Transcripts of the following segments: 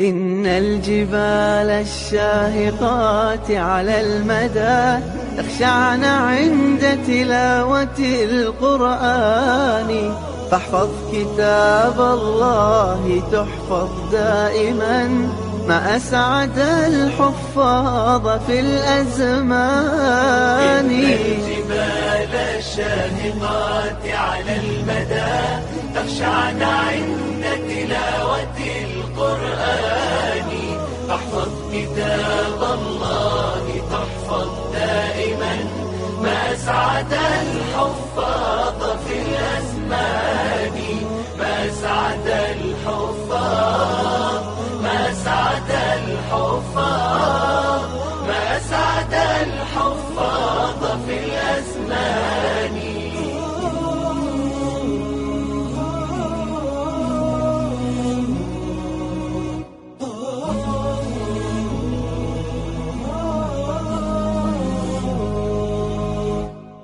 إن الجبال الشاهقات على المدى تخشعن عند تلاوة القرآن، فاحفظ كتاب الله تحفظ دائما، ما أسعد الحفاظ في الأزمان. إن الجبال الشاهقات على المدى تخشعن عند تلاوة القرآن، فاحفظ كتاب الله تحفظ دائما، ما أسعد الحفاظ في الأزمان. ما أسعد الحفاظ، ما أسعد الحفاظ، ما أسعد الحفاظ في الأزمان.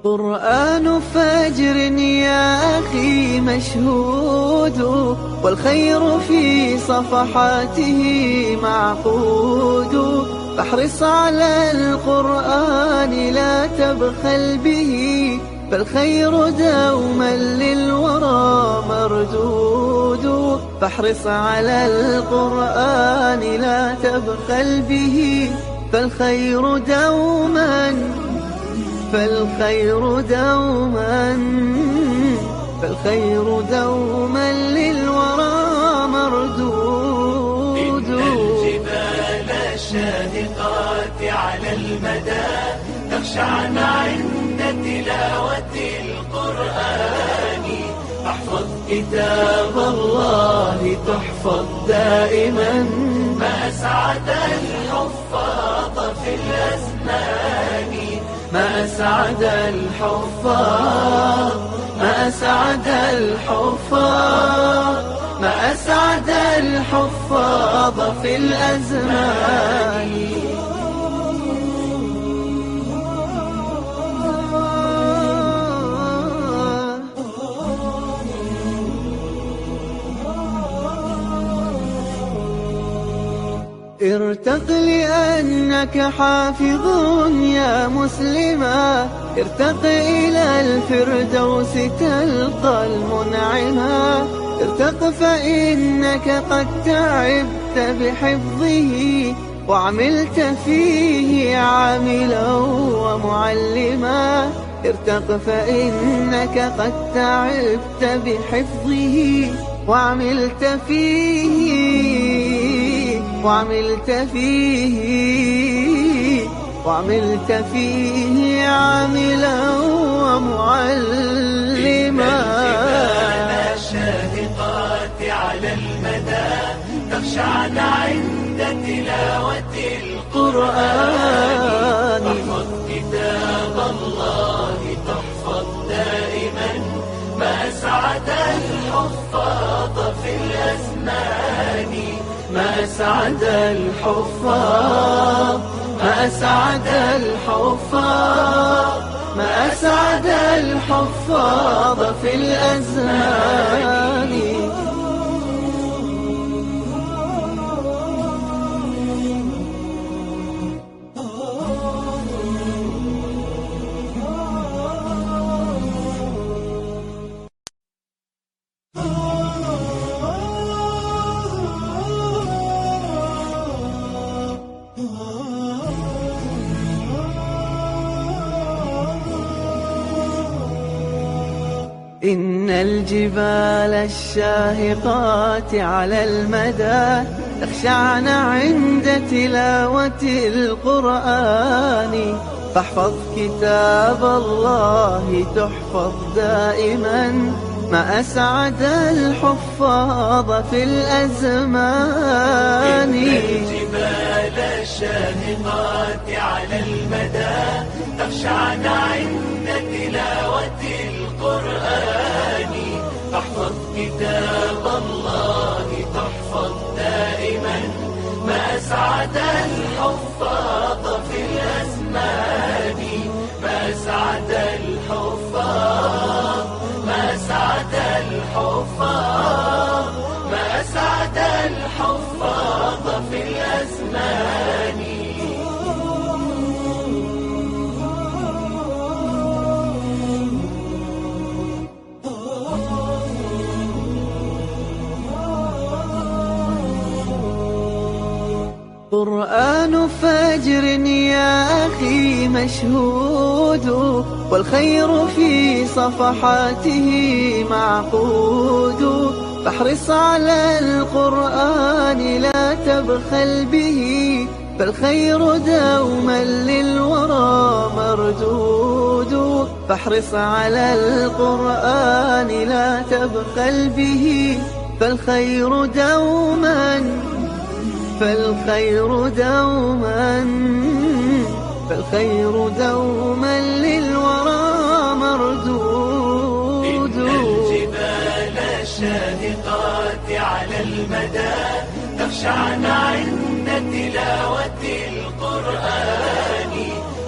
قرآن فجر يا أخي مشهود، والخير في صفحاته معقود، فاحرص على القرآن لا تبخل به، فالخير دوما للورى مردود. فاحرص على القرآن لا تبخل به، فالخير دوما للورى مردود. إن الجبال الشاهقات على المدى تخشعن عند تلاوة القرآن، فاحفظ كتاب الله تحفظ دائما، ما أسعد الحفاظ في الأزمان. ما أسعد الحفاظ، ما أسعد الحفاظ، ما أسعد الحفاظ في الأزمان. ارتق لأنك حافظ يا مسلما، ارتق إلى الفردوس تلقى المنعما. ارتق فإنك قد تعبت بحفظه، وعملت فيه عاملا ومعلما. ارتق فإنك قد تعبت بحفظه، وعملت فيه عاملا ومعلما. الجبال الشاهقات على المدى تخشعن عند تلاوة القرآن، فاحفظ كتاب الله تحفظ دائما، ما أسعد الحفاظ في الأزمان. ما أسعد الحفاظ، ما أسعد الحفاظ، ما أسعد الحفاظ في الأزمان. إن الجبال الشاهقات على المدى تخشعن عند تلاوة القرآن، فاحفظ كتاب الله تحفظ دائما، ما أسعد الحفاظ في الأزمان. إن الجبال الشاهقات على المدى تخشعن عند تلاوة القرآن، فاحفظ كتاب الله تحفظ دائما، ما أسعد الحفاظ في الأزمان. ما أسعد الحفاظ، ما أسعد الحفاظ، ما أسعد الحفاظ قرآن فجر يا أخي مشهود، والخير في صفحاته معقود، فاحرص على القرآن لا تبخل به، فالخير دوما للورى مردود. فاحرص على القرآن لا تبخل به، فالخير دوما للورى مردود. إن الجبال الشاهقات على المدى تخشعن عند تلاوة القرآن،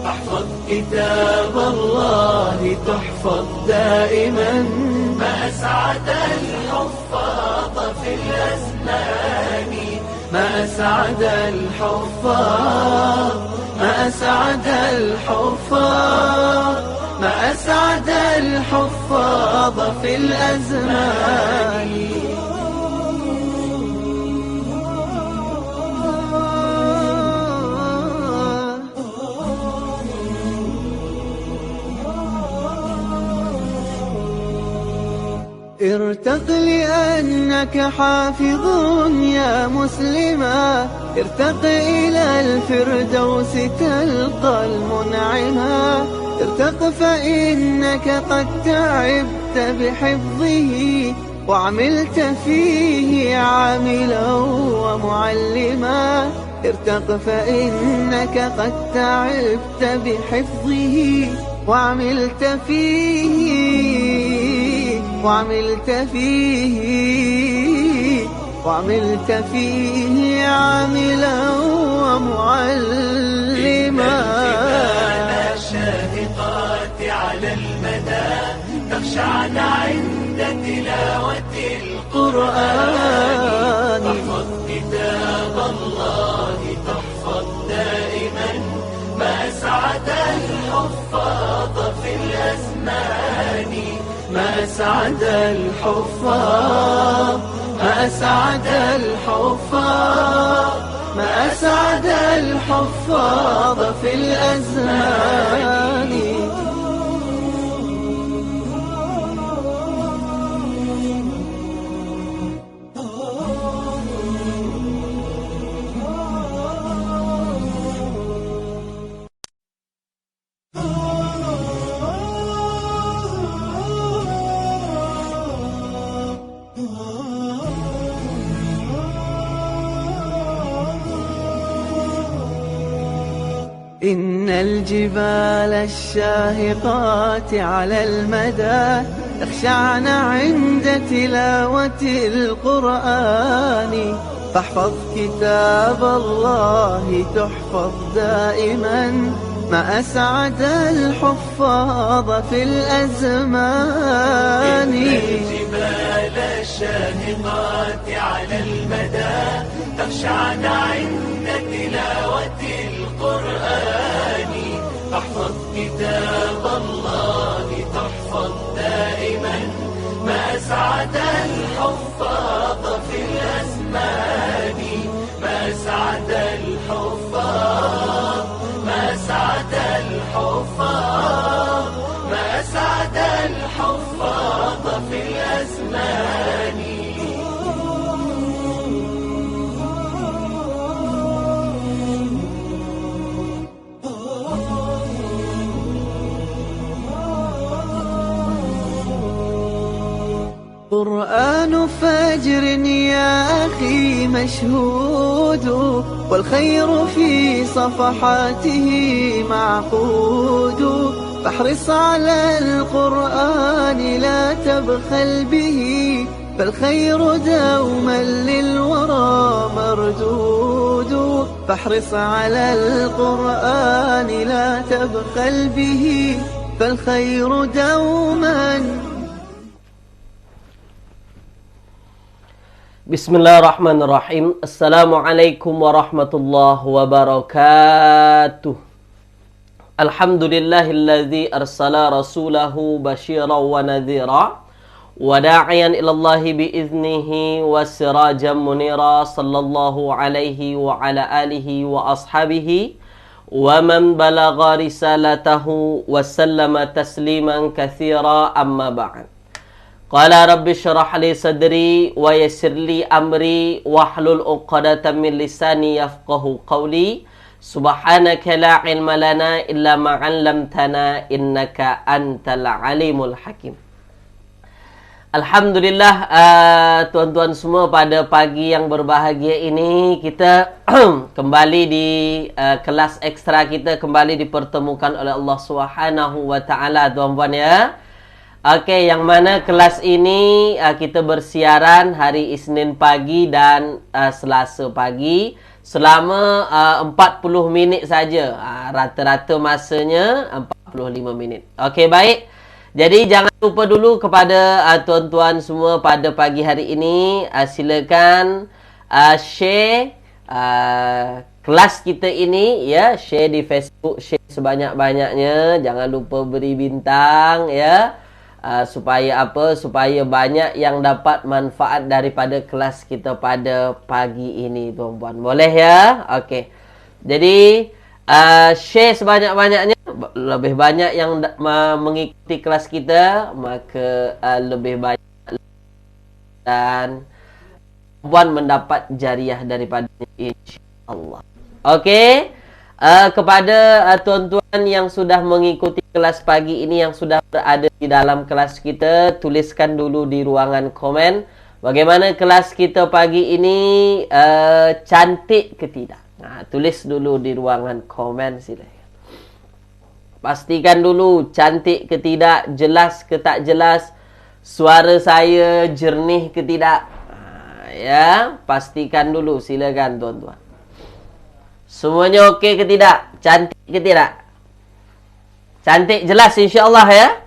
فاحفظ كتاب الله تحفظ دائما، ما أسعد الحفاظ في الأزمان، ما أسعد الحفاظ، ما أسعد الحفاظ، ما أسعد الحفاظ في الأزمان. ارتق لأنك حافظ يا مسلما، ارتق إلى الفردوس تلقى المنعما، ارتق فإنك قد تعبت بحفظه، وعملت فيه عاملا ومعلما، ارتق فإنك قد تعبت بحفظه، وعملت فيه عاملا ومعلما. الجبال الشاهقات على المدى تخشعن عند تلاوة القرآن، فاحفظ كتاب الله تحفظ دائما، ما أسعد الحفاظ في الأزمان، ما أسعد الحفاظ، ما أسعد الحفاظ، ما أسعد الحفاظ في الأزمان. إن الجبال الشاهقات على المدى تخشعن عند تلاوة القرآن، فاحفظ كتاب الله تحفظ دائما، ما أسعد الحفاظ في الأزمان. إن الجبال الشاهقات على المدى تخشعن عند تلاوة القرآن، فاحفظ كتاب الله تحفظ دائما، ما أسعد الحفاظ في الأزمان، ما أسعد الحفاظ، ما أسعد الحفاظ، ما أسعد الحفاظ في الأزمان. قرآن فجر يا أخي مشهود، والخير في صفحاته معقود، فاحرص على القرآن لا تبخل به، فالخير دوما للورى مردود. فاحرص على القرآن لا تبخل به، فالخير دوما. Bismillahirrahmanirrahim. Assalamualaikum warahmatullahi wabarakatuh. Alhamdulillahilladzi arsala rasulahu basyiran wa nadhira وداعيا إلى الله بإذنه وسراجا منيرا صلى الله عليه وعلى آله وأصحابه ومن بلغ رسالته وسلم تسليما كثيرا أما بعد قال رب اشرح لي صدري ويسر لي أمري واحلل عقدة من لساني يفقه قولي سبحانك لا علم لنا إلا ما علمتنا إنك أنت العليم الحكيم. Alhamdulillah, tuan-tuan semua, pada pagi yang berbahagia ini kita kembali di kelas ekstra kita kembali dipertemukan oleh Allah Subhanahu wa taala, tuan-tuan ya. Okey, yang mana kelas ini kita bersiaran hari Isnin pagi dan Selasa pagi selama 40 minit saja. Rata-rata masanya 45 minit. Okey, baik. Jadi jangan lupa dulu kepada tuan-tuan semua pada pagi hari ini, silakan share kelas kita ini ya, share di Facebook, share sebanyak-banyaknya. Jangan lupa beri bintang ya, supaya apa? Supaya banyak yang dapat manfaat daripada kelas kita pada pagi ini, tuan-tuan. Boleh ya? Okey. Jadi share sebanyak-banyaknya. Lebih banyak yang mengikuti kelas kita, maka lebih banyak dan puan mendapat jariah daripadanya, insya-Allah. Okey, kepada tuan-tuan yang sudah mengikuti kelas pagi ini, yang sudah berada di dalam kelas kita, tuliskan dulu di ruangan komen bagaimana kelas kita pagi ini, cantik ke tidak. Tulis dulu di ruangan komen, silakan. Pastikan dulu cantik ke tidak, jelas ke tak jelas, suara saya jernih ke tidak. Ya, pastikan dulu, silakan tuan-tuan. Semuanya okey ke tidak? Cantik ke tidak? Cantik, jelas insya-Allah ya.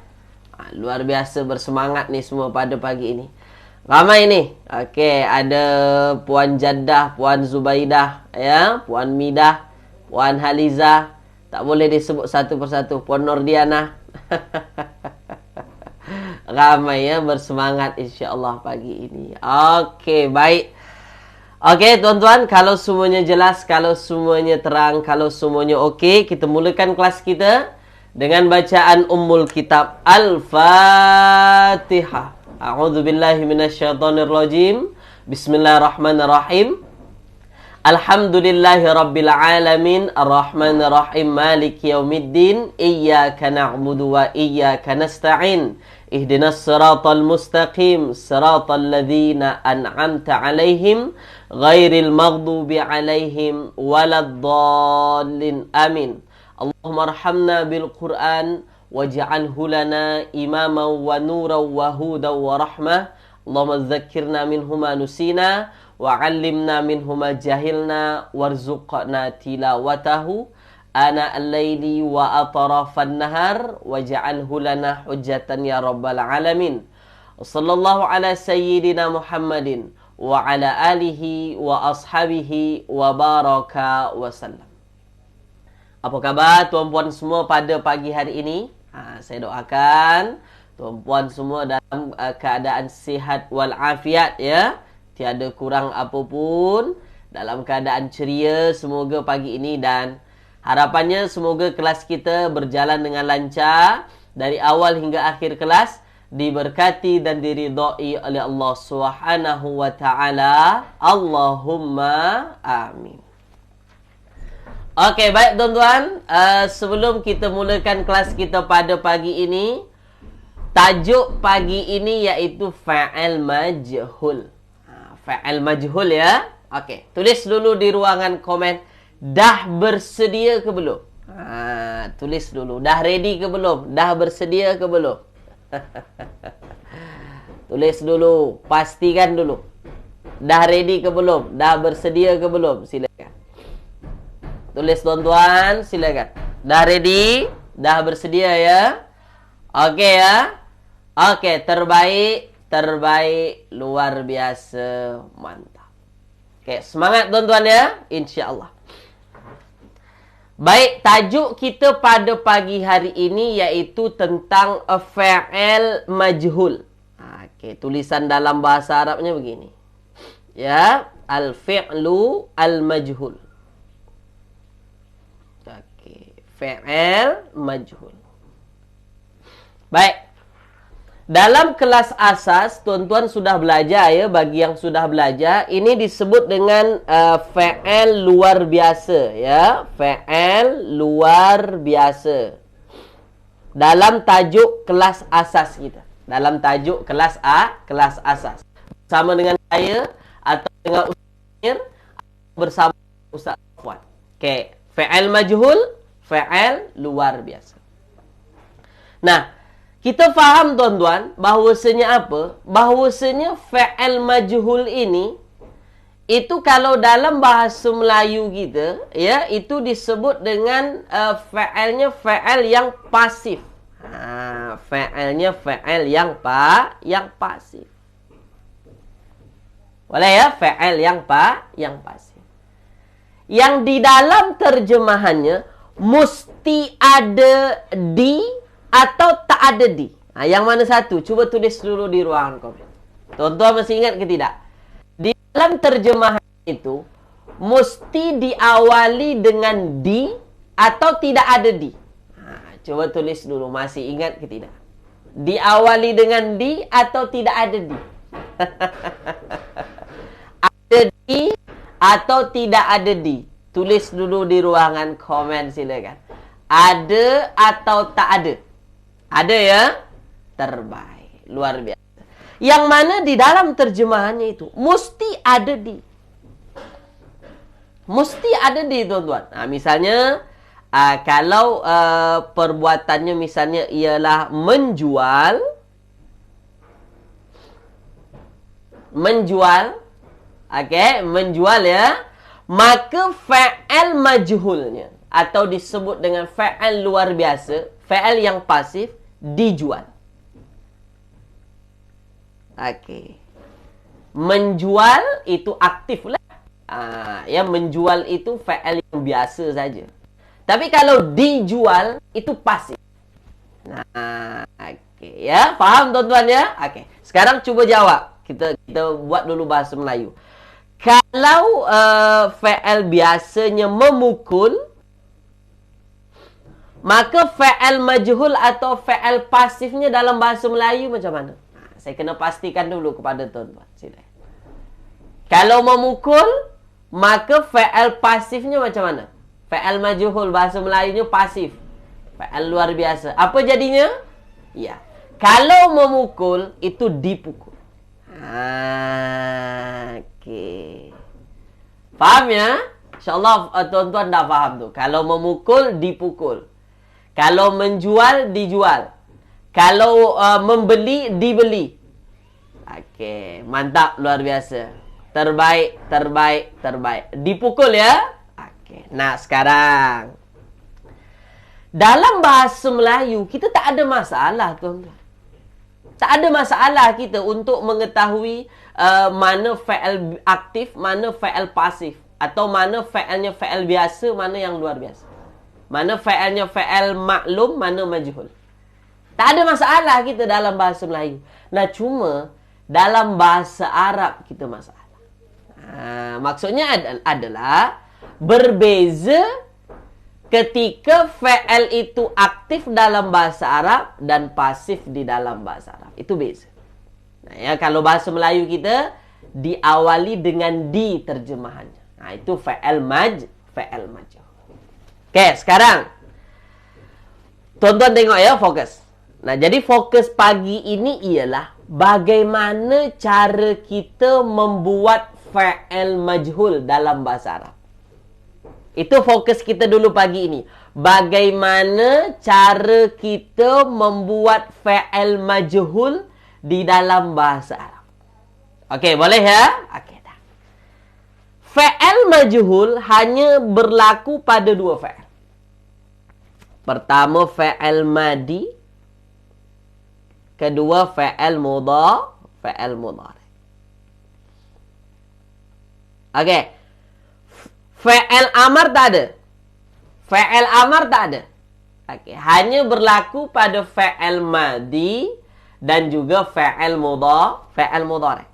Luar biasa bersemangat ni semua pada pagi ini. Ramai ni. Okey, ada Puan Jaddah, Puan Zubaidah ya, Puan Midah, Puan Haliza. Tak boleh disebut satu persatu. Puan Nordiana. Ramai ya, bersemangat insya-Allah pagi ini. Okey, baik. Okey, tuan-tuan, kalau semuanya jelas, kalau semuanya terang, kalau semuanya okey, kita mulakan kelas kita dengan bacaan Ummul Kitab Al-Fatihah. A'udzubillahi minasyaitonirrajim. Bismillahirrahmanirrahim. Alhamdulillahi Rabbil Alamin, Ar-Rahmanir-Rahim, Maliki Yaumiddin, Iyyaka na'budu wa iyyaka nasta'in, Ihdinas siratal mustaqim, Siratal ladzina an'amta 'alaihim, Ghairil maghdubi 'alaihim waladdallin. Amin. Allahumma arhamna bil Qur'an waj'alhu lana imaman wa nuran wa hudan wa rahmah. Allahumma dzakkirna minhu ma nusina wa'allimna minhu ma jahilna warzuqna tilawatahu ana al-laili wa atrafan nahar waj'alhu lana hujjatan ya rabbal alamin. Sallallahu ala sayyidina Muhammadin wa ala alihi wa ashabihi wa baraka wa sallam. Apa khabar tuan-puan semua pada pagi hari ini? Saya doakan tuan-puan semua dalam keadaan sihat wal afiat ya. Tiada kurang apapun, dalam keadaan ceria semoga pagi ini, dan harapannya semoga kelas kita berjalan dengan lancar dari awal hingga akhir kelas, diberkati dan diridai oleh Allah Subhanahu wa taala. Allahumma amin. Okey, baik tuan-tuan, sebelum kita mulakan kelas kita pada pagi ini, tajuk pagi ini iaitu fa'al majhul. Fa'al majhul ya. Okey, tulis dulu di ruangan komen, dah bersedia ke belum? Tulis dulu, dah ready ke belum? Dah bersedia ke belum? Tulis dulu, pastikan dulu. Dah ready ke belum? Dah bersedia ke belum? Silakan. Tulis tuan-tuan, silakan. Dah ready? Dah bersedia ya? Okey ya? Okey, terbaik. Terbaik, luar biasa, mantap. Okey, semangat tuan-tuan ya, insya-Allah. Baik, tajuk kita pada pagi hari ini iaitu tentang fa'al majhul. Okey, tulisan dalam bahasa Arabnya begini. Ya, al-fi'lu al-majhul. Okey, fi'il majhul. Baik. Dalam kelas asas, tuan-tuan sudah belajar ya, bagi yang sudah belajar, ini disebut dengan fi'il luar biasa ya, fi'il luar biasa. Dalam tajuk kelas asas kita. Dalam tajuk kelas asas. Bersama dengan saya atau dengan Ustaz Amir, bersama Ustaz Afwan. Okey, fi'il majhul, fi'il luar biasa. Nah, kita faham tuan-tuan bahawasanya apa? Bahawasanya fi'il majhul ini itu kalau dalam bahasa Melayu kita ya, itu disebut dengan fi'ilnya fi'il yang pasif. Fi'ilnya fi'il yang pasif. Boleh ya? Fi'il yang pasif. Yang di dalam terjemahannya mesti ada di atau tak ada di. Yang mana satu? Cuba tulis dulu di ruangan komen. Tuan-tuan masih ingat ke tidak? Di dalam terjemahan itu mesti diawali dengan di atau tidak ada di. Coba tulis dulu, masih ingat ke tidak? Diawali dengan di atau tidak ada di? Ada di atau tidak ada di? Tulis dulu di ruangan komen, silakan. Ada atau tak ada? Ada ya? Terbaik. Luar biasa. Yang mana di dalam terjemahannya itu mesti ada di. Mesti ada di, tuan-tuan. Misalnya kalau perbuatannya misalnya ialah menjual, okey, menjual ya, maka fi'il majhulnya atau disebut dengan fi'il luar biasa, fi'il yang pasif, dijual. Okey. Menjual itu aktif lah. Ya, menjual itu fi'il yang biasa saja. Tapi kalau dijual itu pasif. Okey ya, faham tuan-tuan ya? Okey. Sekarang cuba jawab. Kita buat dulu bahasa Melayu. Kalau fi'il biasanya memukul, maka fi'il majhul atau fi'il pasifnya dalam bahasa Melayu macam mana? Saya kena pastikan dulu kepada tuan-tuan. Sila. Kalau memukul, maka fi'il pasifnya macam mana? Fi'il majhul bahasa Melayunya pasif. Fi'il luar biasa. Apa jadinya? Ya. Kalau memukul itu dipukul. Okey. Faham ya? InsyaAllah tuan-tuan dah faham tu. Kalau memukul, dipukul. Kalau menjual, dijual. Kalau membeli, dibeli. Okey, mantap, luar biasa. Terbaik. Dipukul ya? Okey. Nah, sekarang dalam bahasa Melayu kita tak ada masalah, tuan-tuan. Tak ada masalah kita untuk mengetahui mana fi'il aktif, mana fi'il pasif, atau mana fi'ilnya fi'il biasa, mana yang luar biasa. Mana fi'ilnya fi'il maklum, mana majhul. Tak ada masalah kita dalam bahasa Melayu. Nah, cuma dalam bahasa Arab kita masalah. Maksudnya adalah berbeza ketika fi'il itu aktif dalam bahasa Arab dan pasif di dalam bahasa Arab. Itu beza. Nah, ya, kalau bahasa Melayu kita diawali dengan di terjemahannya. Nah, itu fi'il majhul. Okey, sekarang tuan-tuan tengok ya, fokus. Nah, jadi fokus pagi ini ialah bagaimana cara kita membuat fi'il majhul dalam bahasa Arab. Itu fokus kita dulu pagi ini. Bagaimana cara kita membuat fi'il majhul di dalam bahasa Arab. Okey, boleh ya? Okey, dah. Fi'il majhul hanya berlaku pada dua fi'il. Pertama, fi'il madi. Kedua, fi'il mudhari. Okey. Fi'il amar tak ada. Fi'il amar tak ada. Okey, hanya berlaku pada fi'il madi dan juga fa'il mudhari'.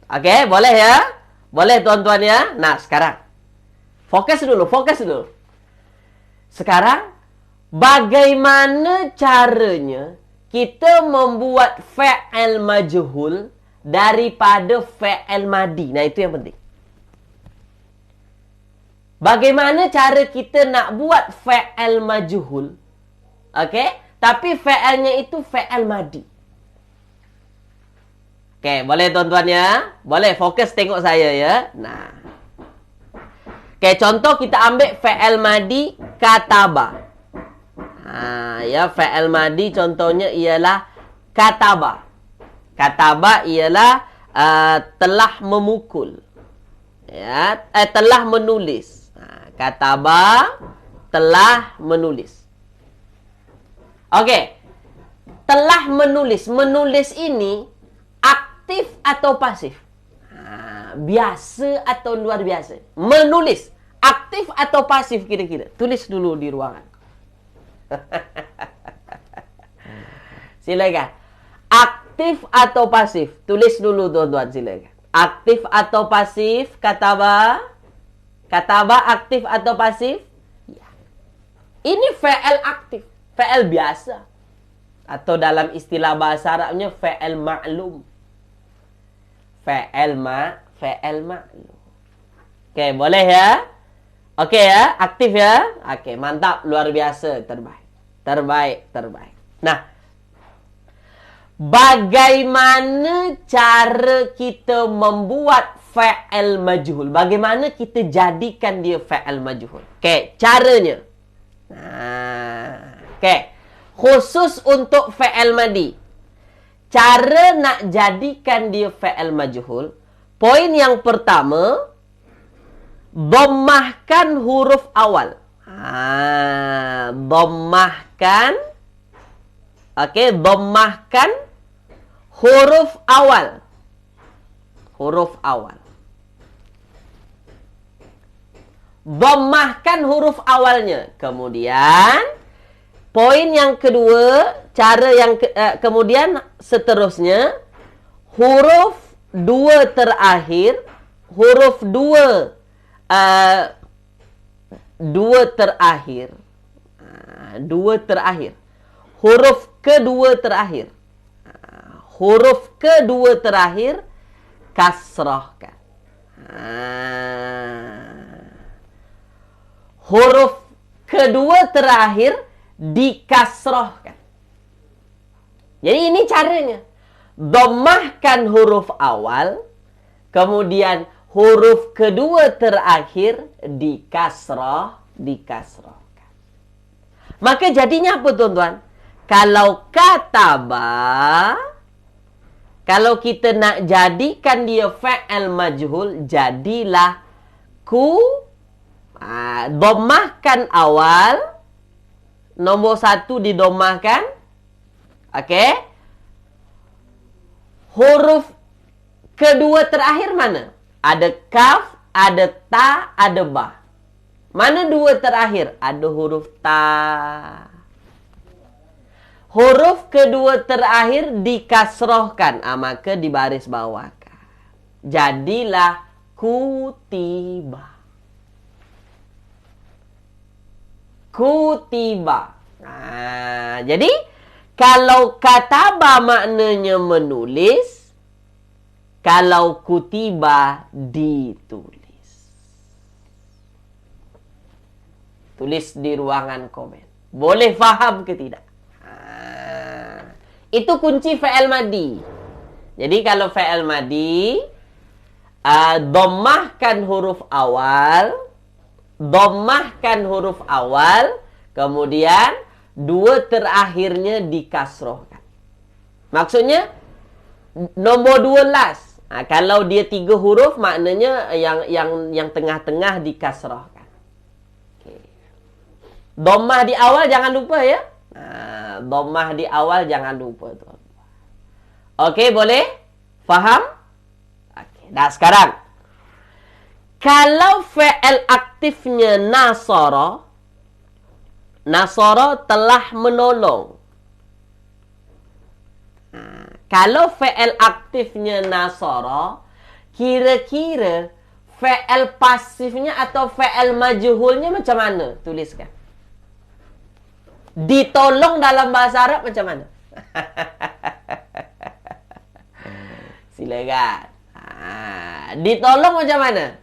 Okey, boleh ya? Boleh tuan-tuan ya? Nah, sekarang fokus dulu. Sekarang bagaimana caranya kita membuat fa'il majhul daripada fa'il madi? Nah, itu yang penting. Bagaimana cara kita nak buat fa'il majhul? Okey, tapi fa'ilnya itu fa'il madi. Okey, boleh tuan-tuan ya? Boleh fokus tengok saya ya. Nah. Okey, contoh kita ambil fa'il madi kataba. Ya, fa'il madi contohnya ialah kataba. Kataba ialah telah memukul. Ya, telah menulis. Kataba telah menulis. Okey. Telah menulis. Menulis ini aktif atau pasif? Biasa atau luar biasa? Menulis. Aktif atau pasif kira-kira? Tulis dulu di ruangan. Silakan. Aktif atau pasif? Tulis dulu tuan-tuan, silakan. Aktif atau pasif? Kataba. Kataba aktif atau pasif? Ya. Ini fa'il aktif. Fa'il biasa. Atau dalam istilah bahasa Arabnya fa'il ma'lum. Fa'il ma'lum. Okey, boleh ya? Okey ya? Aktif ya? Okey, mantap. Luar biasa. Terbaik. Nah, bagaimana cara kita membuat fa'il majhul? Bagaimana kita jadikan dia fa'il majhul? Okey, caranya. Okey. Khusus untuk fa'il madi. Cara nak jadikan dia fa'il majhul, poin yang pertama, dhammahkan huruf awal. Dhammahkan. Okey, dhammahkan huruf awal. Huruf awal. Dhammahkan huruf awalnya. Kemudian poin yang kedua, cara yang kemudian seterusnya, huruf dua terakhir, dua terakhir. Huruf kedua terakhir. Huruf kedua terakhir kasrahkan. Huruf kedua terakhir dikasrahkan. Jadi ini caranya. Dhammahkan huruf awal, kemudian huruf kedua terakhir dikasrahkan. Maka jadinya apa tuan-tuan? Kalau kataba, kalau kita nak jadikan dia fa'il majhul, jadilah dhammahkan awal, nombor satu didomahkan. Okey. Huruf kedua terakhir mana? Ada kaf, ada ta, ada ba. Mana dua terakhir? Ada huruf ta. Huruf kedua terakhir dikasrohkan. Maka dibaris bawahkan. Jadilah kutiba. Kutiba. Jadi kalau kataba maknanya menulis, kalau kutiba ditulis. Tulis di ruangan komen. Boleh faham ke tidak? Itu kunci fa'il madi. Jadi kalau fa'il madi, dhammahkan huruf awal, kemudian dua terakhirnya dikasrohkan. Maksudnya nombor dua last. Kalau dia 3 huruf, maknanya yang tengah-tengah dikasrohkan. Okay. Dhammah di awal jangan lupa ya. Dhammah di awal jangan lupa tuan. Okey, boleh? Faham? Okey. Dah sekarang. Kalau fa'il aktifnya nasara, nasara telah menolong. Kalau fi'il aktifnya nasara, kira-kira fi'il pasifnya atau fi'il majhulnya macam mana? Tuliskan. Ditolong dalam bahasa Arab macam mana? Silakan. Ditolong macam mana?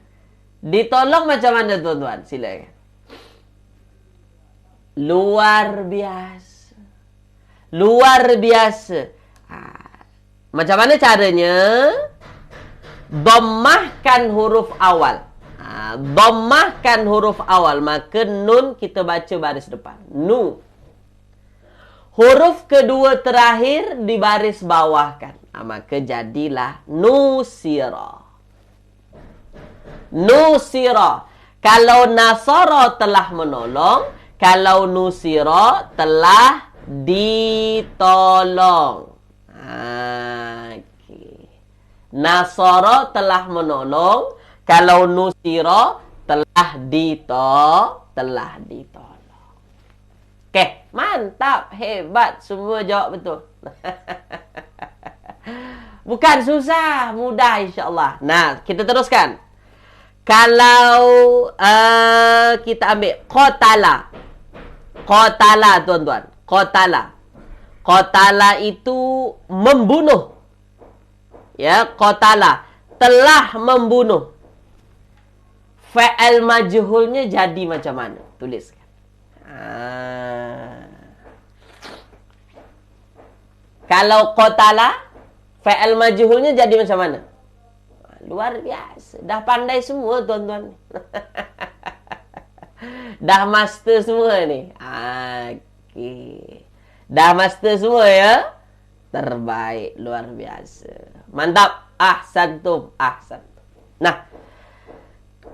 Ditolong macam mana, tuan-tuan? Silakan. Luar biasa. Luar biasa. Macam mana caranya? Dhammahkan huruf awal. Dhammahkan huruf awal. Maka nun kita baca baris depan. Nu. Huruf kedua terakhir di baris bawahkan. Maka jadilah nusira. Nusira. Kalau nasara telah menolong, kalau nusira telah ditolong. Okay. Nasara telah menolong, kalau nusira telah ditolong. Okey, mantap, hebat, semua jawab betul. Bukan susah, mudah insya-Allah. Nah, kita teruskan. Kalau kita ambil qatala. Qatala, tuan-tuan. Qatala. Qatala itu membunuh. Ya, qatala telah membunuh. Fa'il majhulnya jadi macam mana? Tuliskan. Kalau qatala, fa'il majhulnya jadi macam mana? Luar biasa. Dah pandai semua, tuan-tuan. Dah master semua ni. Okey. Dah master semua ya? Terbaik. Luar biasa. Mantap. Ahsantum. Ahsantum. Nah.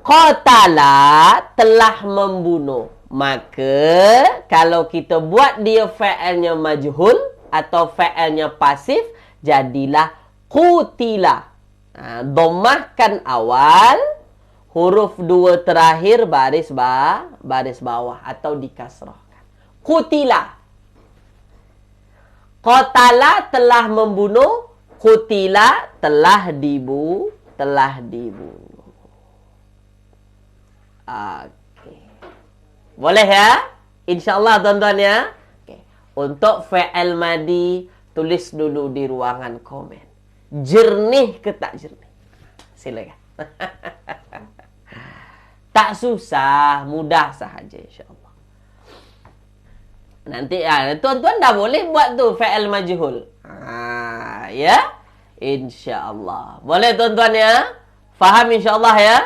Qatala telah membunuh. Maka, kalau kita buat dia fa'ilnya majhul atau fa'ilnya pasif, jadilah qutila. Dhammahkan awal, huruf dua terakhir baris bawah atau dikasrahkan. Qutila. Qatala telah membunuh, qutila telah dibunuh. Okey. Boleh ya? InsyaAllah, tuan-tuan ya. Okay. Untuk fi'il madi, tulis dulu di ruangan komen. Jernih ke tak jernih? Silakan. Tak susah, mudah sahaja insya-Allah. Nanti tuan-tuan dah boleh buat tu fi'il majhul. Ya? Insya-Allah. Boleh, tuan-tuan ya? Faham insya-Allah ya?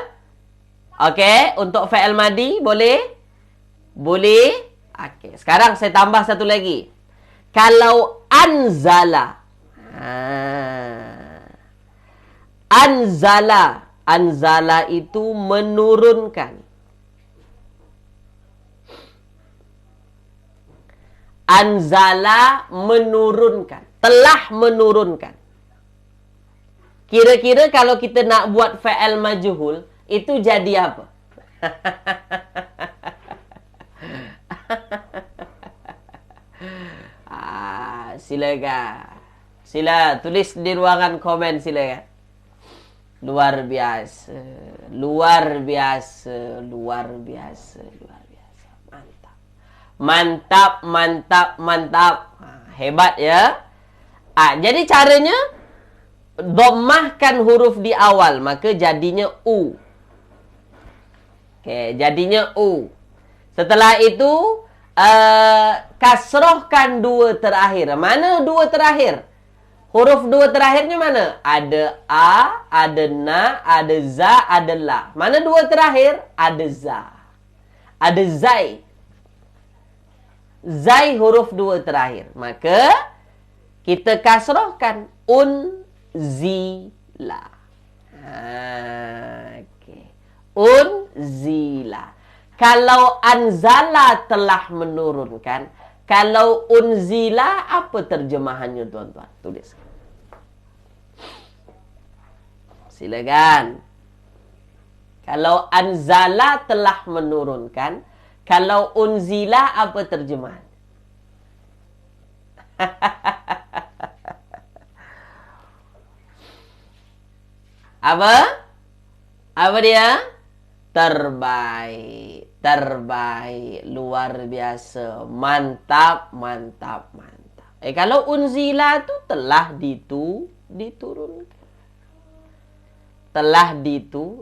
Okey, untuk fi'il madi boleh? Boleh? Okey, sekarang saya tambah satu lagi. Kalau anzala. Anzala itu menurunkan. Anzala menurunkan. Telah menurunkan. Kira-kira kalau kita nak buat fa'il majhul, itu jadi apa? Silakan. Sila tulis di ruangan komen, silakan. Luar biasa. Luar biasa. Luar biasa. Luar biasa. Mantap. Mantap, mantap, mantap. Hebat ya. Jadi caranya dhammahkan huruf di awal, maka jadinya u. Okey, jadinya u. Setelah itu kasrohkan dua terakhir. Mana dua terakhir? Huruf dua terakhirnya mana? Ada a, ada na, ada za, ada la. Mana dua terakhir? Ada za. Ada zai. Zai huruf dua terakhir. Maka kita kasrohkan unzila. Okey. Unzila. Kalau anzala telah menurunkan, kalau unzila apa terjemahannya, tuan-tuan? Tulis. Silakan. Kalau anzala telah menurunkan, kalau unzila apa terjemahan? Apa? Apa dia? Terbaik. Terbaik. Luar biasa. Mantap, mantap, mantap. Kalau unzila tu telah diturunkan. Telah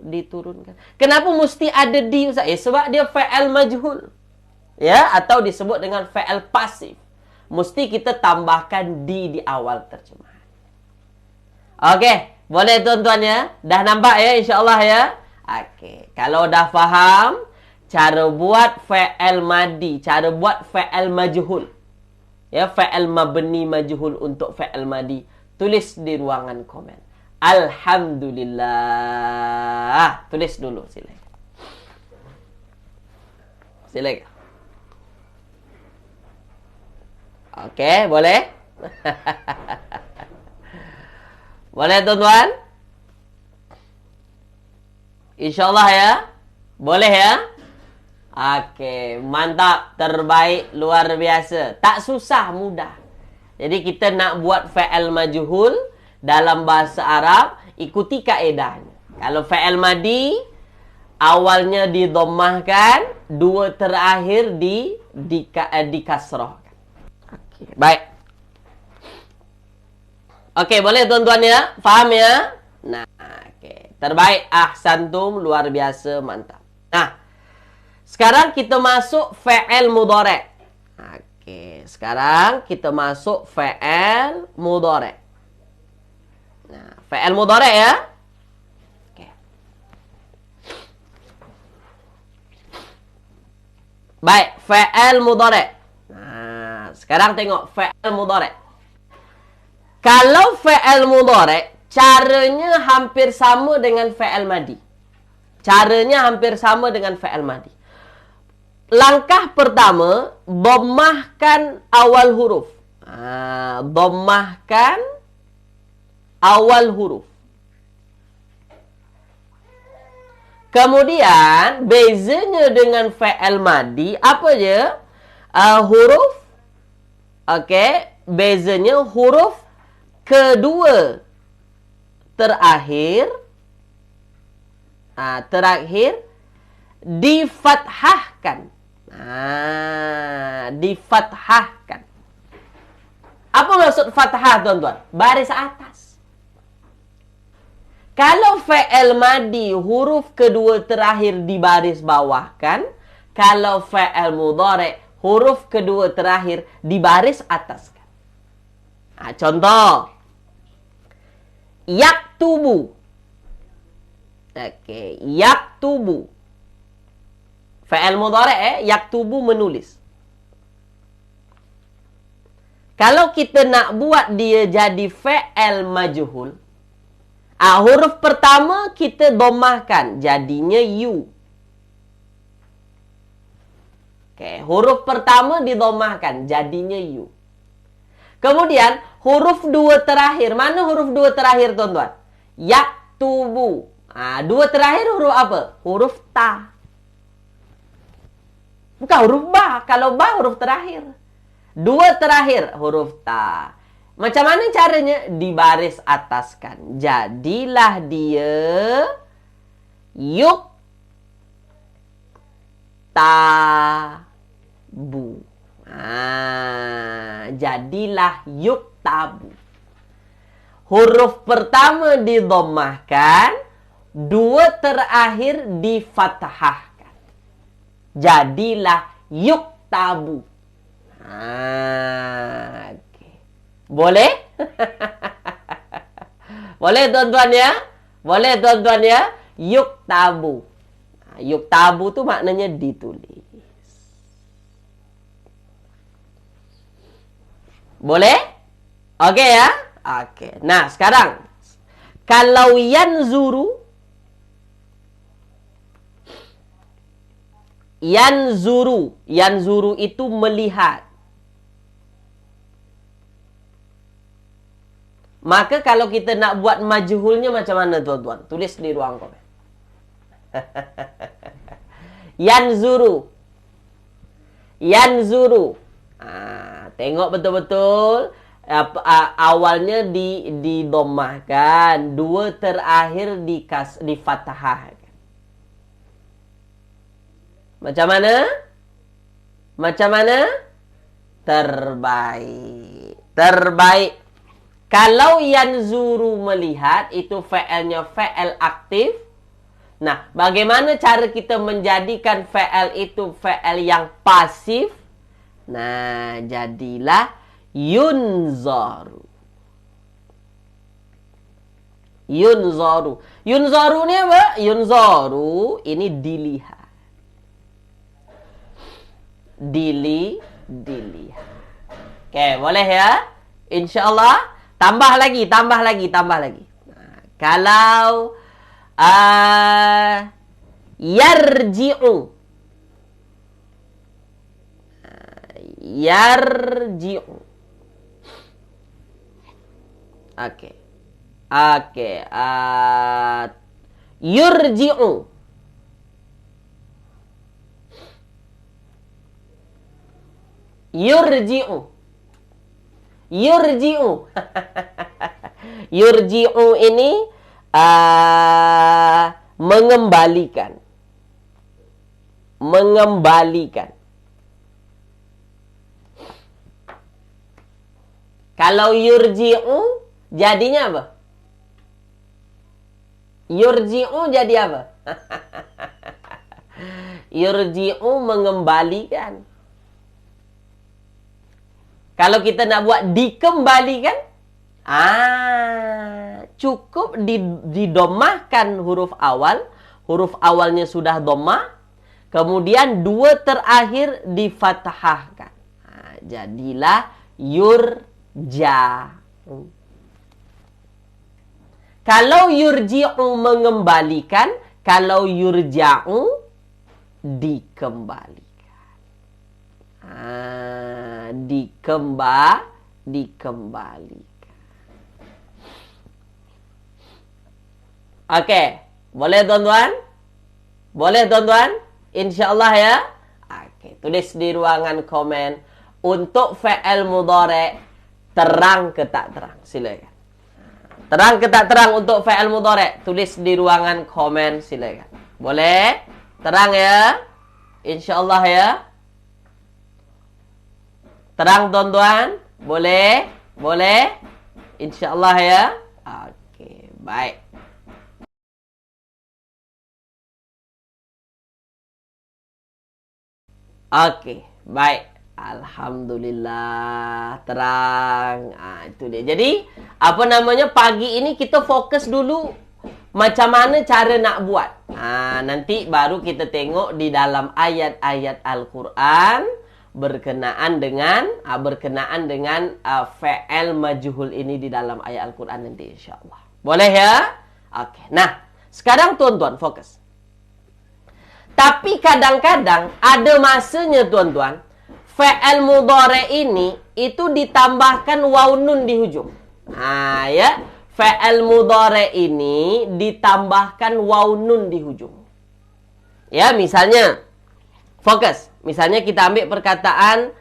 diturunkan. Kenapa mesti ada di, Ustaz? Sebab dia fa'al majhul. Ya, atau disebut dengan fa'al pasif. Mesti kita tambahkan di awal terjemahan. Okey, boleh tuan-tuan ya? Dah nampak ya insya-Allah ya? Okey, kalau dah faham cara buat fa'al madi, cara buat fa'al majhul. Ya, fa'al mabni majhul untuk fa'al madi. Tulis di ruangan komen. Alhamdulillah. Tulis dulu, silakan. Silakan. Okey, boleh? Boleh, tuan-tuan? InsyaAllah ya. Boleh ya? Okey, mantap. Terbaik, luar biasa. Tak susah, mudah. Jadi kita nak buat fa'al majhul dalam bahasa Arab, ikuti kaedahnya. Kalau fa'al madi, awalnya didommahkan, dua terakhir dikasrahkan. Okey, baik. Okey, boleh tuan-tuan ya? Faham ya? Nah, okey. Terbaik, ahsantum, luar biasa, mantap. Nah, sekarang kita masuk fa'al mudhari'. Okey, sekarang kita masuk fa'al mudhari'. Nah, fa'al mudhari' ya. Okey. Baik, fa'al mudhari'. Nah, sekarang tengok fa'al mudhari'. Kalau fa'al mudhari', caranya hampir sama dengan fa'al madi. Caranya hampir sama dengan fa'al madi. Langkah pertama, dhammahkan awal huruf. Dhammahkan awal huruf. Kemudian, bezanya dengan fa'al madi, apa je? Huruf. Okey, bezanya huruf kedua terakhir difathahkan. Difathahkan. Apa maksud fathah, tuan-tuan? Baris atas. Kalau fa'al madi huruf kedua terakhir di baris bawah kan? Kalau fa'al mudhari' huruf kedua terakhir di baris atas kan? Contoh. Yaktubu. Okey, yaktubu. Fa'al mudhari' yaktubu menulis. Kalau kita nak buat dia jadi fa'al majhul, huruf pertama kita dhammahkan, jadinya yu. Okey, huruf pertama didommahkan, jadinya yu. Kemudian huruf dua terakhir, mana huruf dua terakhir, tuan-tuan? Yaktubu. Dua terakhir huruf apa? Huruf ta. Bukan huruf ba. Kalau ba huruf terakhir. Dua terakhir huruf ta. Macam mana caranya? Dibaris ataskan. Jadilah dia yuk tabu. Jadilah yuk tabu. Huruf pertama didommahkan, dua terakhir difathahkan. Jadilah yuk tabu. Okay. Boleh? Boleh tuan-tuan ya? Boleh tuan-tuan ya? Yuk tabu. Yuk tabu tu maknanya ditulis. Boleh? Okey ya? Okey. Nah, sekarang kalau yanzuru itu melihat. Maka kalau kita nak buat majhulnya macam mana, tuan-tuan? Tulis di ruang komen. Yanzuru. Tengok betul-betul. awalnya didomahkan, dua terakhir di fathah. Macam mana? Macam mana? Terbaik. Terbaik. Kalau yanzuru melihat, itu fa'ilnya fa'il aktif. Nah, bagaimana cara kita menjadikan fa'il itu fa'il yang pasif? Nah, jadilah yunzaru. Yunzaru. Yunzaru ni apa? Yunzaru ini dilihat. Dilihat. Okey, boleh ya? InsyaAllah. Tambah lagi. Nah, kalau yarji'u. Yarji'u. Okey. Yurji'u. Yurji'u. Yurji'u. Yurji'u ini mengembalikan. Mengembalikan. Kalau yurji'u jadinya apa? Yurji'u jadi apa? Yurji'u mengembalikan. Kalau kita nak buat dikembalikan, cukup didomahkan huruf awal. Huruf awalnya sudah domah. Kemudian dua terakhir difathahkan. Jadilah yurja. Kalau yurji'u mengembalikan, kalau yurja'u dikembalikan. Dikembalikan. Okey, boleh tuan-tuan? Boleh tuan-tuan? InsyaAllah ya. Okey, tulis di ruangan komen untuk fa'il mudhari' terang ke tak terang. Silakan. Terang ke tak terang untuk fa'il mudhari'? Tulis di ruangan komen, silakan. Boleh? Terang ya? InsyaAllah ya. Terang tuan-tuan? Boleh? Boleh? InsyaAllah ya. Okey, baik. Okey, baik. Alhamdulillah, terang. Itu dia. Jadi, apa namanya, pagi ini kita fokus dulu macam mana cara nak buat. Nanti baru kita tengok di dalam ayat-ayat Al-Quran berkenaan dengan fa'il majhul ini di dalam ayat Al-Quran nanti insya-Allah. Boleh ya? Okey. Nah, sekarang tuan-tuan fokus. Tapi kadang-kadang ada masanya tuan-tuan, fa'il mudhari' ini itu ditambahkan waw nun di hujung. Ya. Fa'il mudhari' ini ditambahkan waw nun di hujung. Ya, misalnya fokus. Misalnya kita ambil perkataan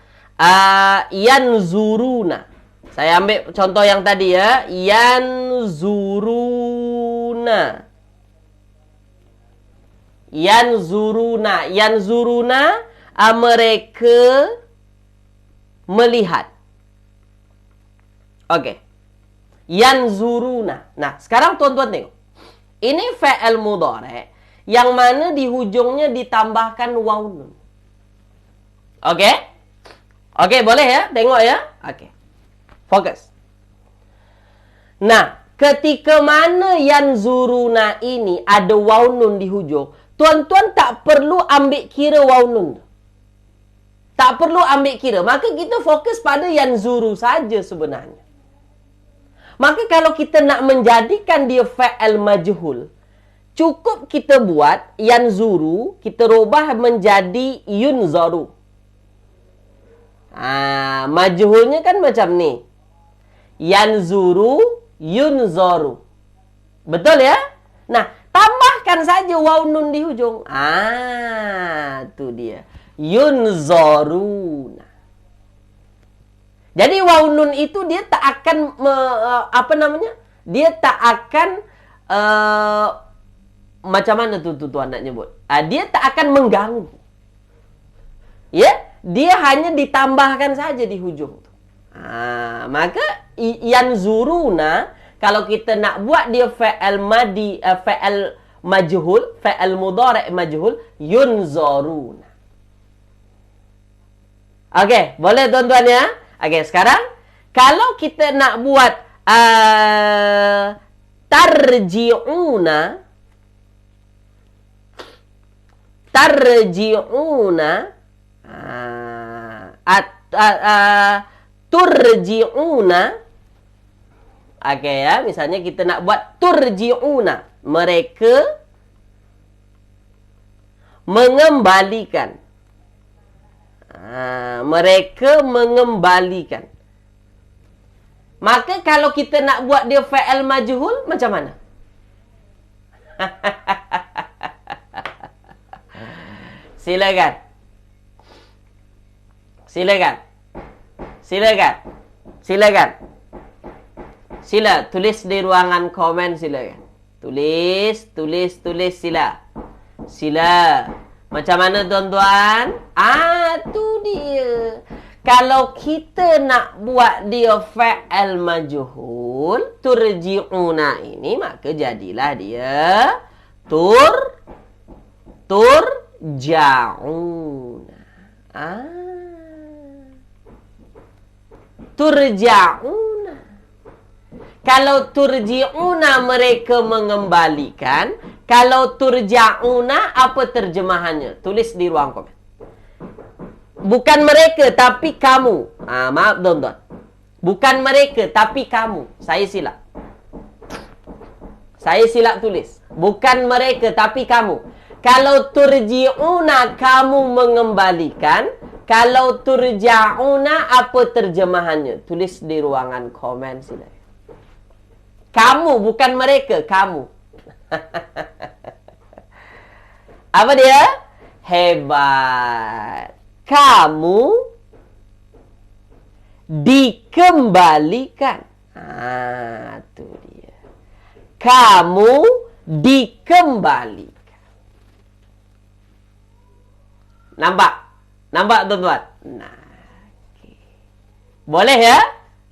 yanzuruna. Saya ambil contoh yang tadi ya. Yanzuruna. Yanzuruna. Yanzuruna, mereka melihat. Okey. Yanzuruna. Nah, sekarang tuan-tuan tengok. Ini fa'il mudhari' yang mana di hujungnya ditambahkan waw nun. Okey? Okey, boleh ya? Tengok ya? Okey. Fokus. Nah, ketika mana yanzuruna ini ada waw nun di hujung, tuan-tuan tak perlu ambil kira waw nun. Tak perlu ambil kira. Maka kita fokus pada yanzuru saja sebenarnya. Maka kalau kita nak menjadikan dia fa'il majhul, cukup kita buat yanzuru, kita robah menjadi yunzaru. Majhulnya kan macam ni. Yanzuru, yunzaru. Betul ya? Nah, tambahkan saja waw nun di hujung. Tu dia. Yunzaruna. Jadi waw nun itu dia tak akan Dia tak akan macam mana tuan nak nyebut? Dia tak akan mengganggu. Ya, dia hanya ditambahkan saja di hujung tu. Maka yanzuruna, kalau kita nak buat dia fa'al madi, fa'al majhul, fa'al mudhari' majhul, yunzaruna. Okey, boleh tuan-tuan ya? Okey, sekarang kalau kita nak buat tarji'una, turji'una. Okey ya, misalnya kita nak buat turji'una, mereka mengembalikan. Mereka mengembalikan. Maka kalau kita nak buat dia fa'al majhul, macam mana? Silakan. Sila tulis di ruangan komen, silakan. Tulis sila. Macam mana tuan-tuan? Tu dia. Kalau kita nak buat dia fa'al majhul, turji'una ini, maka jadilah dia turja'una. Turja'una. Kalau turji'una mereka mengembalikan, kalau turja'una apa terjemahannya? Tulis di ruang komen. Bukan mereka tapi kamu. Maaf tuan-tuan. Bukan mereka tapi kamu. Saya silap tulis. Bukan mereka tapi kamu. Kalau turji'una kamu mengembalikan, kalau turja'una apa terjemahannya? Tulis di ruangan komen silakan. Kamu, bukan mereka, kamu. Apa dia? Hebat. Kamu dikembalikan. Itu dia. Kamu dikembalikan. Nampak tuan-tuan? Okay. Boleh ya?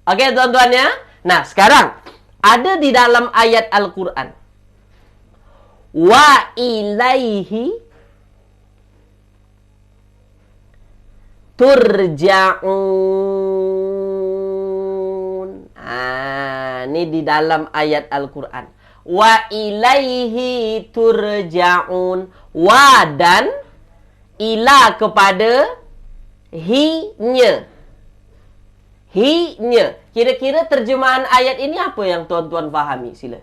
Okey tuan-tuan ya? Nah, sekarang ada di dalam ayat Al-Quran. Wa ilaihi turja'un. Ini di dalam ayat Al-Quran. Wa ilaihi turja'un. Wa dan ila kepada hi-nya. Hi-nya. Kira-kira terjemahan ayat ini apa yang tuan-tuan fahami? Sila.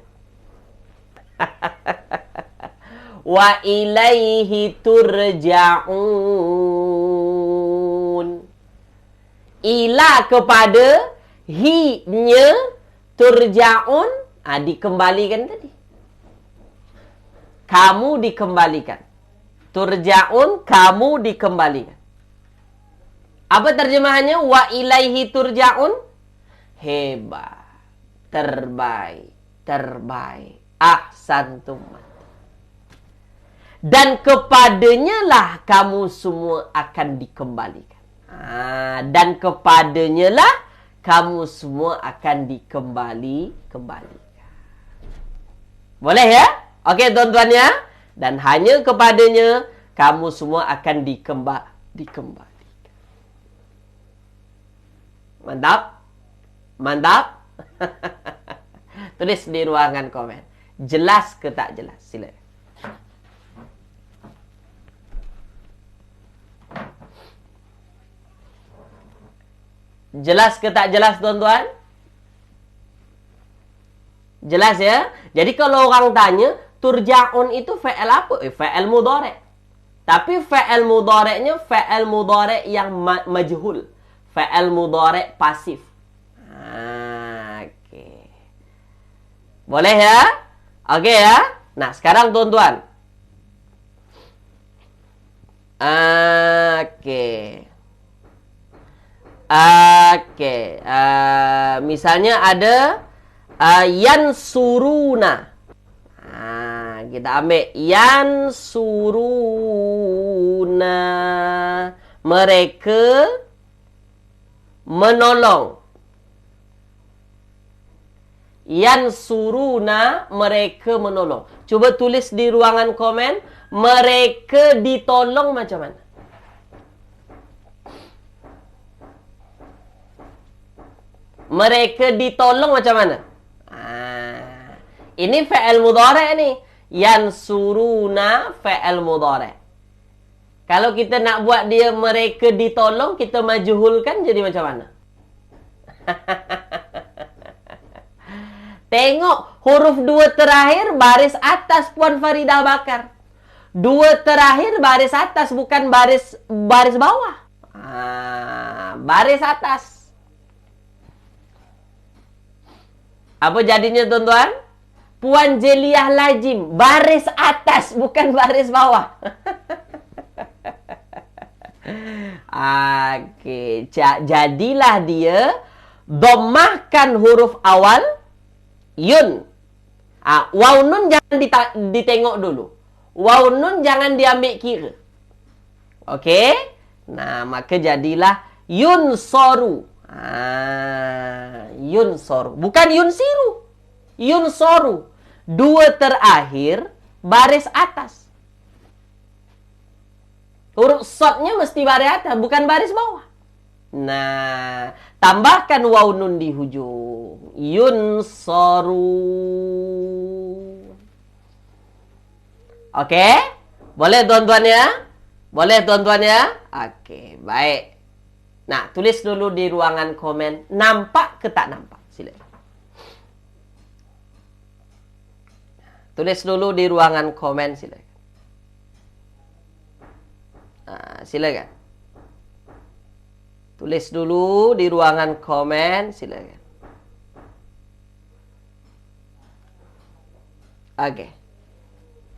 Wa ilaihi turja'un. Ila kepada hi-nya turja'un. Dikembalikan tadi. Kamu dikembalikan. Turja'un, kamu dikembalikan. Apa terjemahannya? Wa ilaihi turja'un. Hebat. Terbaik. Ahsantum. Dan kepadanya lah kamu semua akan dikembalikan. Dan kepadanya lah kamu semua akan dikembalikan. Boleh ya? Okey tuan-tuan ya? Dan hanya kepadanya kamu semua akan dikembalikan. Mantap? Tulis di ruangan komen. Jelas ke tak jelas? Silakan. Jelas ke tak jelas tuan-tuan? Jelas ya? Jadi kalau orang tanya, turja'un itu fa'al apa? Fa'al mudhari'. Tapi fa'al mudhari'nya fa'al mudhari' yang majhul. Fa'al mudhari' pasif. Okey. Boleh ya? Okey ya? Nah, sekarang tuan-tuan. Okey. Okey. Misalnya ada yansuruna. Kita ambil yansuruna. Mereka menolong. Yansuruna, mereka menolong. Cuba tulis di ruangan komen, mereka ditolong macam mana? Mereka ditolong macam mana? Ini fi'il mudhari' ni. Yansuruna fi'il mudhari'. Kalau kita nak buat dia mereka ditolong, kita majhulkan jadi macam mana? Tengok huruf dua terakhir baris atas Puan Faridah Bakar. Dua terakhir baris atas, bukan baris bawah. Baris atas. Apa jadinya tuan-tuan? Puan Jeliah Lajim, baris atas, bukan baris bawah. Okey, jadilah dia dhammahkan huruf awal yun. Waw nun jangan ditengok dulu. Waw nun jangan diambil kira. Okey? Nah, maka jadilah yunsoru. Yunsoru. Bukan yunsiru. Yunsoru. Dua terakhir baris atas. Huruf sodnya mesti baris atas, bukan baris bawah. Nah, tambahkan waw nun di hujung. Yunsoru. Okey? Boleh tuan-tuan ya? Boleh tuan-tuan ya? Okey, baik. Nah, tulis dulu di ruangan komen. Nampak ke tak nampak? Silakan. Tulis dulu di ruangan komen, silakan. Silakan. Tulis dulu di ruangan komen, silakan. Okey.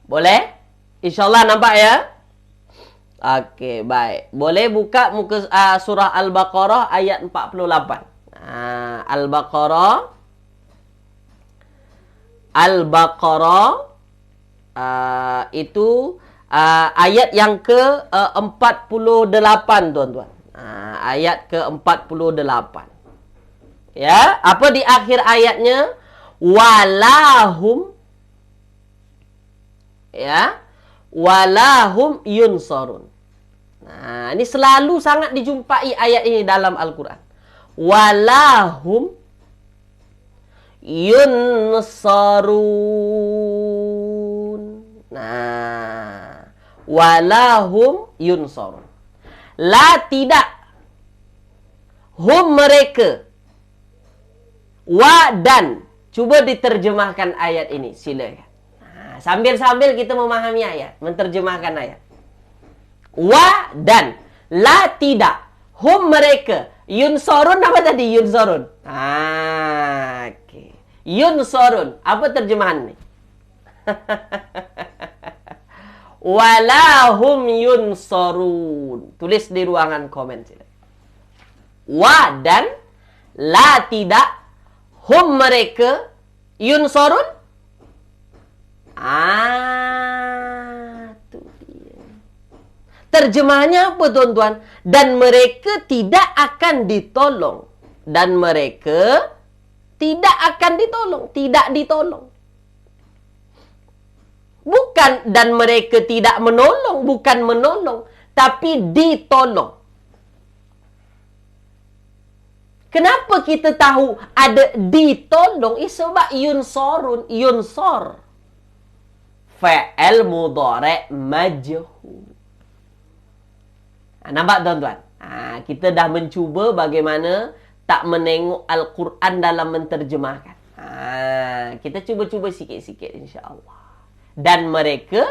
Boleh? InsyaAllah nampak ya? Okey, baik. Boleh buka muka surah Al-Baqarah ayat 48. Al-Baqarah itu ayat yang ke-48, tuan-tuan. Ayat ke-48. Ya, apa di akhir ayatnya? Walahum, ya, walahum yunsarun. Nah, ini selalu sangat dijumpai ayat ini dalam Al-Quran. Walahum yunsarun. Nah, walahum yunsarun. La, tidak. Hum, mereka. Wa, dan. Cuba diterjemahkan ayat ini. Silakan. Sambil-sambil kita memahami ayat. Menterjemahkan ayat. Wa, dan. La, tidak. Hum, mereka. Yunsarun, apa tadi? Yunsarun. Okay. Yunsarun. Apa terjemahan ni? Walahum yunsarun. Tulis di ruangan komen sila. Wa, dan. La, tidak. Hum, mereka. Yunsarun. Tu dia. Terjemahannya apa, tuan-tuan? Dan mereka tidak akan ditolong. Dan mereka tidak akan ditolong. Tidak ditolong. Bukan dan mereka tidak menolong. Bukan menolong. Tapi ditolong. Kenapa kita tahu ada ditolong? Sebab yunsorun. Yunsor. Fa'al mudhari' majhul. Nampak, tuan-tuan? Kita dah mencuba bagaimana tak menengok Al-Quran dalam menterjemahkan. Kita cuba-cuba sikit-sikit, insya-Allah. Dan mereka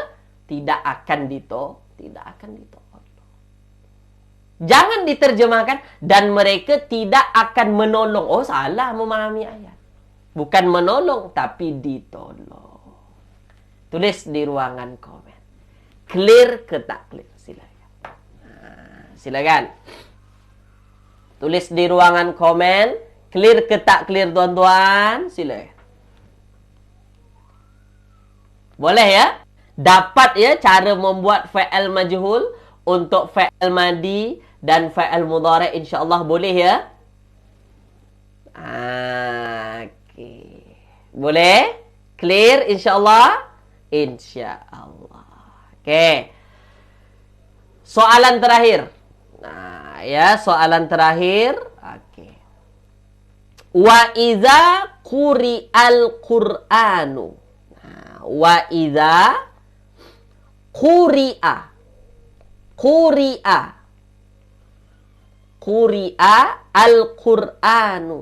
tidak akan ditolong. Jangan diterjemahkan dan mereka tidak akan menolong. Oh, salah memahami ayat. Bukan menolong tapi ditolong. Tulis di ruangan komen. Clear ke tak clear? Silakan. Silakan. Tulis di ruangan komen. Clear ke tak clear tuan-tuan? Sila. Boleh ya? Dapat ya cara membuat fa'il majhul untuk fa'il madi dan fa'il mudhari' insya-Allah boleh ya? Okey. Boleh? Clear insya-Allah? Insya-Allah. Okey. Soalan terakhir. Nah, ya, soalan terakhir. Okey. Wa idza quri'al Qur'anu. Nah, wa idza quri'a. Quri'a. Quri'a al-Qur'anu.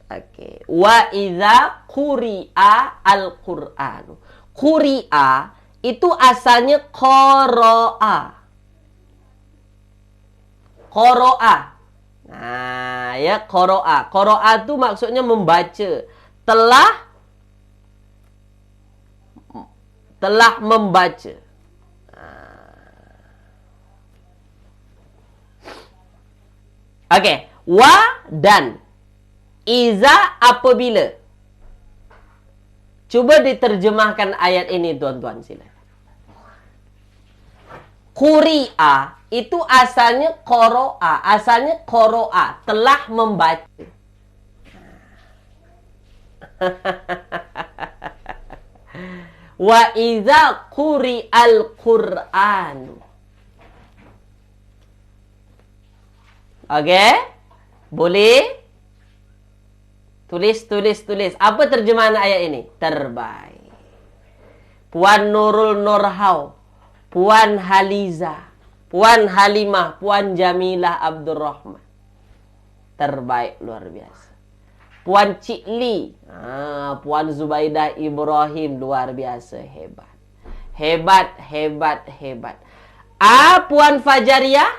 Okey. Wa idza quri'a al-Qur'anu. Quri'a itu asalnya qara'a. Qara'a. Nah, ya, qara'a. Qara'a tu maksudnya membaca. Telah membaca. Okey, wa dan iza apabila. Cuba diterjemahkan ayat ini tuan-tuan sila. Quri'a itu asalnya qara'a, asalnya qara'a, telah membaca. Wa idza quri'al Qur'an. Okey? Boleh? Tulis. Apa terjemahan ayat ini? Terbaik. Puan Nurul Nurhau, Puan Haliza, Puan Halimah, Puan Jamilah Abdul Rahman. Terbaik, luar biasa. Puan Cikli, Puan Zubaidah Ibrahim, luar biasa, hebat. Hebat. Puan Fajariah,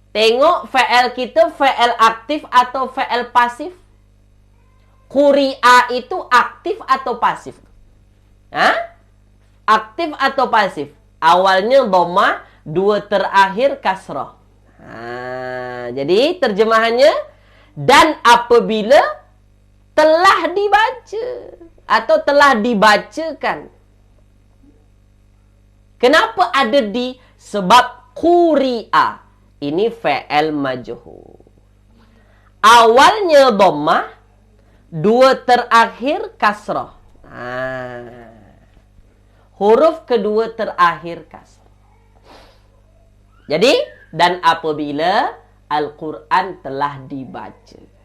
tengok fa'il kita fa'il aktif atau fa'il pasif? Quri'a itu aktif atau pasif? Aktif atau pasif? Awalnya dhammah, dua terakhir kasrah. Jadi terjemahannya, dan apabila telah dibaca atau telah dibacakan. Kenapa ada di? Sebab quri'a ini fa'il majhul. Awalnya dhammah, dua terakhir kasrah. Huruf kedua terakhir kasrah. Jadi, dan apabila Al-Quran telah dibaca.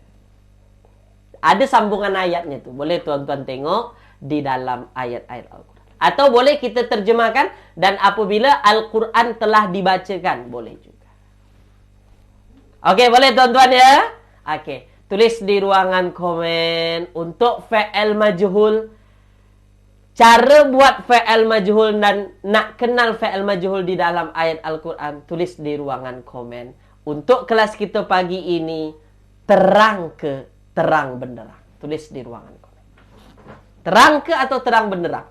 Ada sambungan ayatnya tu. Boleh tuan-tuan tengok di dalam ayat-ayat Al-Quran. Atau boleh kita terjemahkan, dan apabila Al-Quran telah dibacakan. Boleh juga. Okey, boleh tuan-tuan ya? Okey. Tulis di ruangan komen untuk fa'il majhul. Cara buat fa'il majhul dan nak kenal fa'il majhul di dalam ayat Al-Quran, tulis di ruangan komen. Untuk kelas kita pagi ini, terang ke terang benderang. Tulis di ruangan komen. Terang ke atau terang benderang?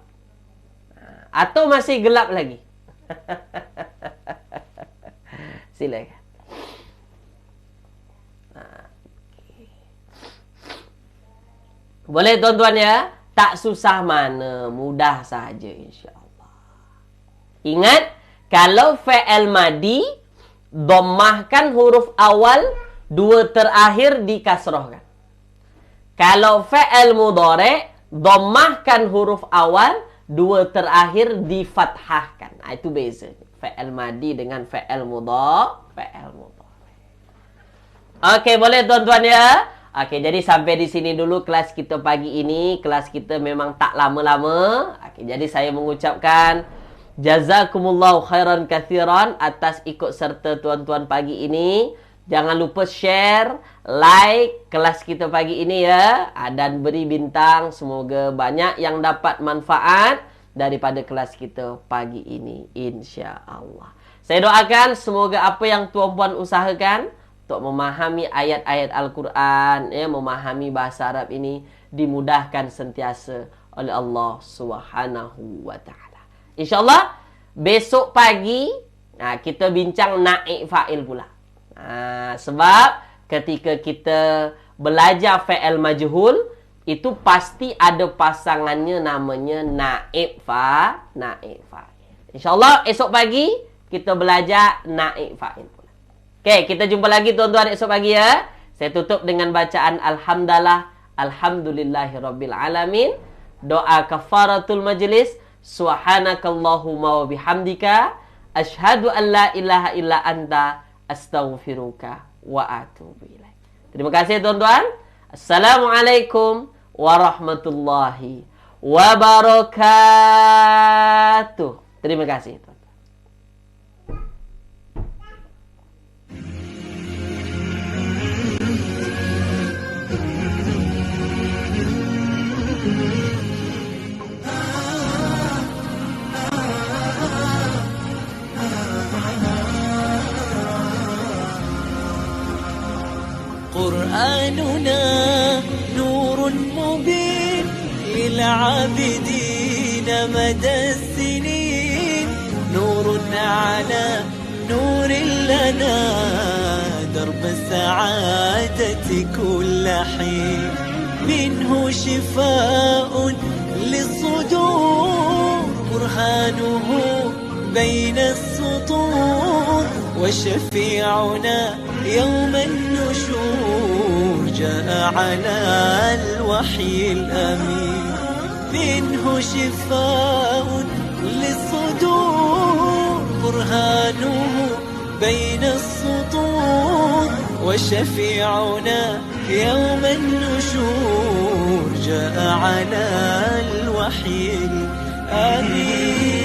Atau masih gelap lagi? Silakan. Boleh tuan-tuan ya? Tak susah mana, mudah saja insya-Allah. Ingat, kalau fa'il madi, dhammahkan huruf awal, dua terakhir dikasrahkan. Kalau fa'il mudhari', dhammahkan huruf awal, dua terakhir difathahkan. Itu beza. Fa'il madi dengan fa'il mudhari'. Okey, boleh tuan-tuan ya? Okey, jadi sampai di sini dulu kelas kita pagi ini. Kelas kita memang tak lama-lama. Okey, jadi saya mengucapkan jazakumullahu khairan kathiran atas ikut serta tuan-tuan pagi ini. Jangan lupa share, like kelas kita pagi ini ya. Dan beri bintang. Semoga banyak yang dapat manfaat daripada kelas kita pagi ini, insya-Allah. Saya doakan semoga apa yang tuan-puan usahakan untuk memahami ayat-ayat Al-Quran, ya, memahami bahasa Arab ini dimudahkan sentiasa oleh Allah Subhanahu wa taala. Insya-Allah besok pagi Nah, kita bincang naib fa'il pula. Sebab ketika kita belajar fa'il majhul, itu pasti ada pasangannya namanya naib fa'il. InsyaAllah esok pagi kita belajar naib fa'il pula. Okey, kita jumpa lagi tuan-tuan esok pagi ya. Saya tutup dengan bacaan Alhamdulillahirabbil alamin. Doa kafaratul majlis. Subhanakallahumma wa bihamdika asyhadu an la ilaha illa anta astaghfiruka wa atubu ilaik. Terima kasih tuan-tuan. Assalamualaikum warahmatullahi wabarakatuh. Terima kasih. قرآننا نور مبين للعابدين مدى السنين، نور على نور لنا درب السعادة كل حين، منه شفاء للصدور برهانه بين السطور، وشفيعنا يوم النشور جاء على الوحي الأمين، منه شفاء للصدور برهانه بين السطور، وشفيعنا يوم النشور جاء على الوحي الأمين.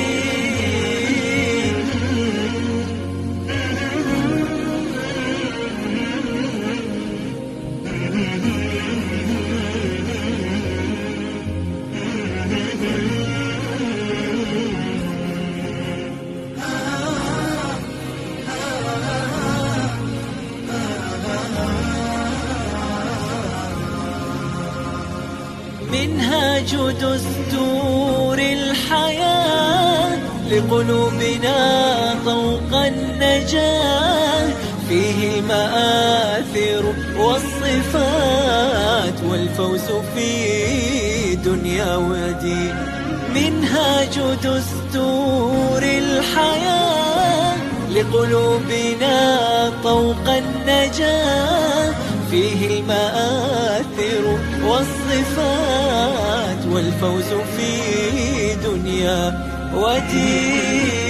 منهاج دستور الحياة لقلوبنا ذوق النجاة، فيه المآثر والصفات والفوز في دنيا ودين. منهاج دستور الحياة لقلوبنا طوق النجاة، فيه المآثر والصفات والفوز في دنيا ودين.